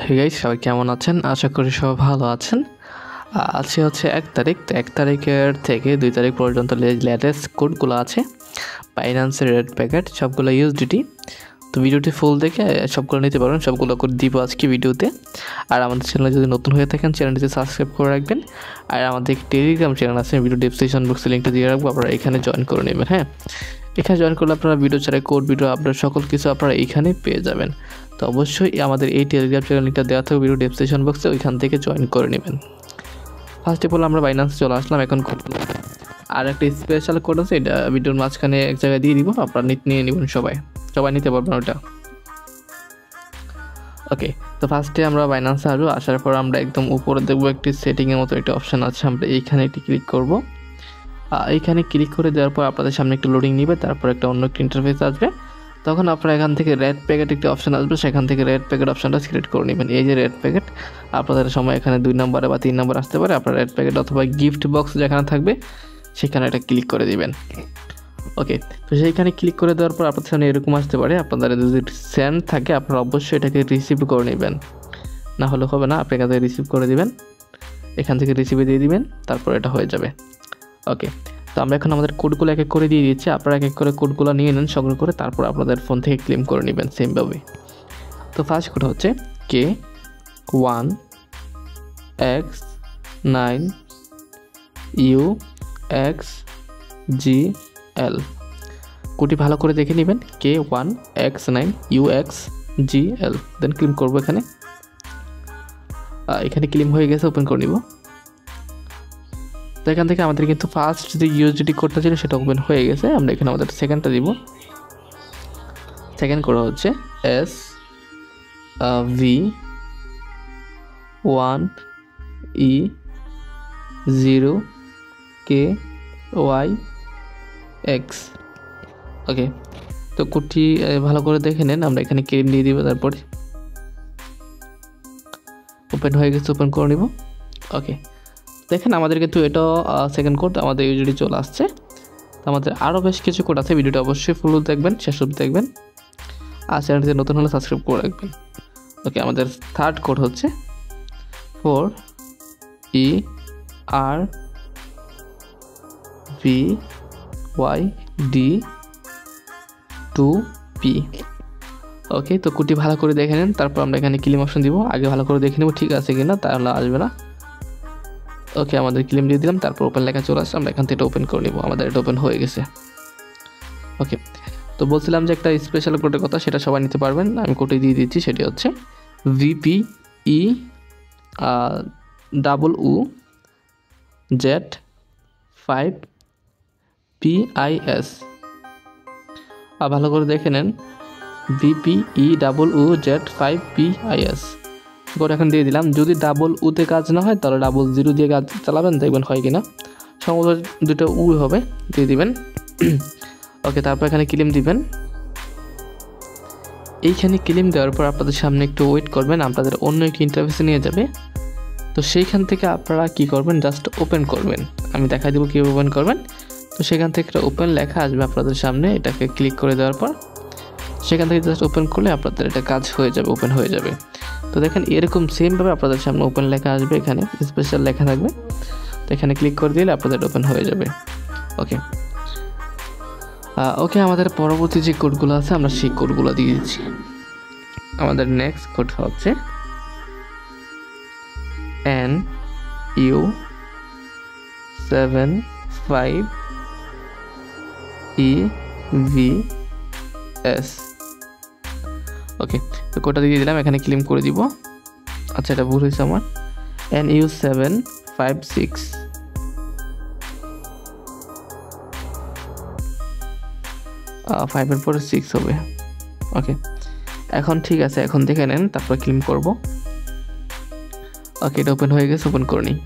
Hey guys, সবাই কেমন আছেন? আশা করি সবাই ভালো আছেন। আজকে হচ্ছে 1 তারিখ। তো 1 তারিখের থেকে 2 তারিখ পর্যন্ত লেটেস্ট কোডগুলো আছে বাইন্যান্সের রেড প্যাকেট, সবগুলো ইউএসডিটি। তো ভিডিওটি ফুল দেখে সবগুলো নিতে পারবেন, সবগুলো করে দিব আজকে ভিডিওতে। আর আমাদের চ্যানেলে যদি নতুন হয়ে থাকেন চ্যানেলটিতে সাবস্ক্রাইব করে রাখবেন। আর আমাদের টেলিগ্রাম চ্যানেল আছে, ভিডিও ডেসক্রিপশন বক্সে লিঙ্কটা দিয়ে রাখবো, আপনারা এখানে জয়েন করে নেবেন। হ্যাঁ, এখানে জয়েন করলে আপনারা ভিডিও ছাড়া কোড, ভিডিও আপডেট সকল কিছু আপনারা এইখানে পেয়ে যাবেন। তো অবশ্যই আমাদের এই টেলিগ্রাম চ্যানেল লিঙ্কটা দেওয়া থাকবে ভিডিও ডেসক্রিপশন বক্সে, ওইখান থেকে জয়েন করে নেবেন। ফার্স্ট অফ অল আমরা বাইন্যান্স চলে আসলাম। এখন আর একটা স্পেশাল কোড আছে, এটা ভিডিওর মাঝখানে এক জায়গায় দিয়ে দিব, আপনারা নিয়ে নেবেন। সবাই নিতে পারবেন ওটা। ওকে, তো ফার্স্টে আমরা বাইন্যান্সে আসবো। আসার পর আমরা একদম উপরে দেখবো একটি সেটিংয়ের মতো একটা অপশান আছে, আমরা এইখানে একটি ক্লিক করব। এইখানে ক্লিক করে দেওয়ার পর আপনাদের সামনে একটু লোডিং নেবে, তারপর একটা অন্য একটা ইন্টারফেস আসবে। তখন আপনারা এখান থেকে রেড প্যাকেট একটি অপশান আসবে, সেখান থেকে রেড প্যাকেট অপশানটা সিলেক্ট করে নেবেন। এই যে রেড প্যাকেট, আপনাদের সময় এখানে 2 নম্বরে বা 3 নম্বর আসতে পারে। আপনারা রেড প্যাকেট অথবা গিফট বক্স যেখানে থাকবে সেখানে এটা ক্লিক করে দিবেন। ওকে, তো সেইখানে ক্লিক করে দেওয়ার পর আপনাদের সামনে এরকম আসতে পারে। আপনাদের যদি সেন্ড থাকে আপনারা অবশ্যই এটাকে রিসিভ করে নেবেন, না হলে হবে না। আপনি এখান থেকে রিসিভ করে দিবেন, এখান থেকে রিসিভে দিয়ে দিবেন, তারপর এটা হয়ে যাবে। ওকে, তো আমরা এখন আমাদের কোডগুলো এক এক করে দিয়ে দিচ্ছি। আপনারা এক এক করে কোডগুলো নিয়ে নেন সংগ্রহ করে, তারপর আপনাদের ফোন থেকে ক্লেম করে নেবেন সেমভাবে। তো ফার্স্ট কোড হচ্ছে K1X9UXGL। কোডটি ভালো করে দেখে নেবেন, K1X9UXGL। দেন ক্লেম করবো। এখানে ক্লেম হয়ে গেছে, ওপেন করে নিব। তো এখান থেকে আমাদের কিন্তু ফার্স্ট যে ইউএসডিটি কোডটা ছিল সেটা ওপেন হয়ে গেছে। আমরা এখানে আমাদের সেকেন্ডটা দিব। সেকেন্ড কোড হচ্ছে SV1E0KYX। ওকে, তো কোডটি ভালো করে দেখে নেন। আমরা এখানে ক্লেম দিয়ে দিব, তারপরে ওপেন হয়ে গেছে, ওপেন করে নিব। ওকে, দেখেন আমাদের কিন্তু এটা সেকেন্ড কোড আমাদের ইউজুয়ালি চলে আসছে। তো আমাদের আরও বেশ কিছু কোড আছে, ভিডিওটা অবশ্যই ফুল দেখবেন, শেষ অবধি দেখবেন। আর চ্যানেলটিতে নতুন হলে সাবস্ক্রাইব করে রাখবেন। ওকে, আমাদের থার্ড কোড হচ্ছে 4ERVYD2P। ওকে, তো কোডটি ভালো করে দেখে নেন, তারপর আমরা এখানে ক্লেম অপশন দিব। আগে ভালো করে দেখে নেব ঠিক আছে কিনা, তাহলে আসবে না। ওকে, আমাদের ক্লেম দিয়ে দিলাম, তারপর ওপেন লেখা চলে আসছে। আমরা এখান থেকে এটা ওপেন করে নিব। আমাদের এটা ওপেন হয়ে গেছে। ওকে, তো বলছিলাম যে একটা স্পেশাল কোডের কথা, সেটা সবাই নিতে পারবেন। আমি কোডে দিয়ে দিচ্ছি, সেটি হচ্ছে VPEZZ5PIS। আর ভালো করে দেখে নেন, VPEZZ5PIS কোড এখন দিয়ে দিলাম। যদি ডাবল উতে কাজ না হয় তাহলে 00 দিয়ে কাজ চালাবেন, দেখবেন হয় কিনা। সম্ভবত দুটো উ হবে, দিয়ে দিবেন। ওকে, তারপর এখানে ক্লেম দিবেন। এইখানে ক্লেম দেওয়ার পর আপনাদের সামনে একটু ওয়েট করবেন, আপনাদের অন্য একটি ইন্টারফেসে নিয়ে যাবে। তো সেইখান থেকে আপনারা কি করবেন, জাস্ট ওপেন করবেন। আমি দেখাই দেবো কীভাবে ওপেন করবেন। তো সেখান থেকে একটা ওপেন লেখা আসবে আপনাদের সামনে, এটাকে ক্লিক করে দেওয়ার পর সেখান থেকে জাস্ট ওপেন করলে আপনাদের এটা কাজ হয়ে যাবে, ওপেন হয়ে যাবে। তো দেখেন এরকম সেমভাবে আপনাদের সামনে ওপেন লেখা আসবে, এখানে স্পেশাল লেখা থাকবে। তো এখানে ক্লিক করে দিলে আপনাদের ওপেন হয়ে যাবে। ওকে, আমাদের পরবর্তী যে কোডগুলো আছে আমরা সেই কোডগুলো দিয়ে দিচ্ছি। আমাদের নেক্সট কোড হচ্ছে NU75EVS। ওকে, তো কোডটা দিয়ে দিলাম, এখানে ক্লেম করে দিব। আচ্ছা, এটা ভুল হয়েছে আমার, NU756। ফাইভের পরে 6 হবে। ওকে, এখন ঠিক আছে, এখন দেখে নেন, তারপর ক্লেম করব। ওকে, এটা ওপেন হয়ে গেছে, ওপেন করে নিই।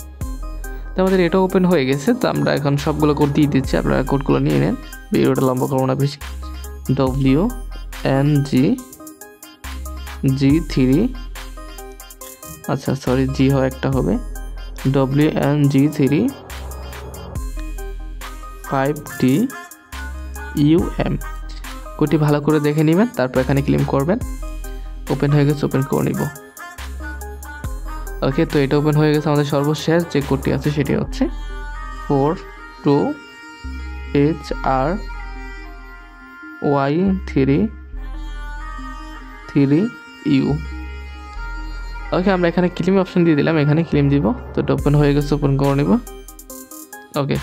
তো আমাদের এটা ওপেন হয়ে গেছে। তো আমরা এখন সবগুলো কোড দিয়ে দিচ্ছি, আপনারা কোডগুলো নিয়ে নেন, ভিডিওটা লম্বা করবো না বেশি। WNGG3, আচ্ছা সরি, জি হয় একটা হবে, WNG3 5TUM। কোডটি ভালো করে দেখে নেবেন, তারপর এখানে ক্লেম করবেন। ওপেন হয়ে গেছে, ওপেন করে নিব। ওকে, তো এটা ওপেন হয়ে গেছে। আমাদের সর্বশেষ যে কোডটি আছে সেটি হচ্ছে 42HRY33U। ওকে, আমরা এখানে ক্লেম অপশন দিয়ে দিলাম, এখানে ক্লেম দিব। তো এটা ওপেন হয়ে গেছে, ওপেন করে নিব। ওকে,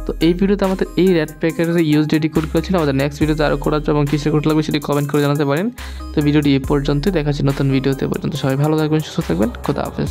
তো এই ভিডিওতে আমাদের এই রেড প্যাকেটের ইউএসডিটি কোড করেছিল। আমাদের নেক্সট ভিডিওতে আরও কোড আসবে এবং কিসের কোড লাগবে সেটি কমেন্ট করে জানাতে পারেন। তো ভিডিওটি এই পর্যন্তই, দেখা হচ্ছে নতুন ভিডিওতে। পর্যন্ত সবাই ভালো থাকবেন, সুস্থ থাকবেন, খোদা হাফেজ।